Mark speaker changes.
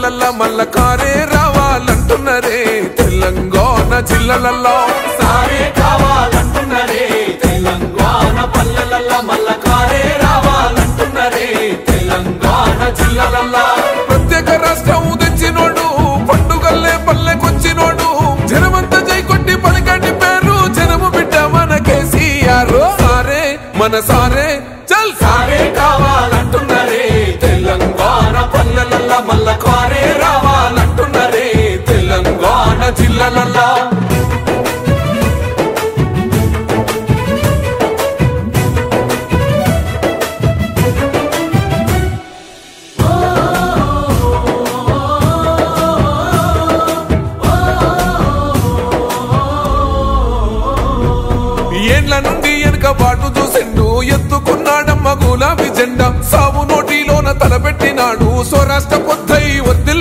Speaker 1: పల్లెలల్లా మల్ల కారే రావాలంటున్నరే తెలంగాణ జిల్లాలల్లో
Speaker 2: సారే కావాలంటున్నరే తెలంగాణ పల్లెలల్లా మల్ల కారే రావాలంటున్నరే తెలంగాణ జిల్లాలల్లా
Speaker 1: ప్రత్యేక రాష్ట్రం తెచ్చినోడు పండుగల్లే పల్లెకొచ్చినోడు జనమంతా జై కొట్టి పలికండి పేరు జనము బిడ్డ మన కేసీఆర్ సారే మన సారే చల్
Speaker 2: సారే కావాలంటున్నరే తెలంగాణ పల్లెలల్లా మల్ల కారే రావాలంటున్నరే తెలంగాణ జిల్లాలల్లా
Speaker 1: ఏండ్ల నుండి వెనుక బాటు చూసిండు ఎత్తుకున్నాడమ్మ గులాబీ జెండా సాగు నోటిలోన తలపెట్టినాడు స్వరాష్ట్ర పొద్దై వద్దిల్ల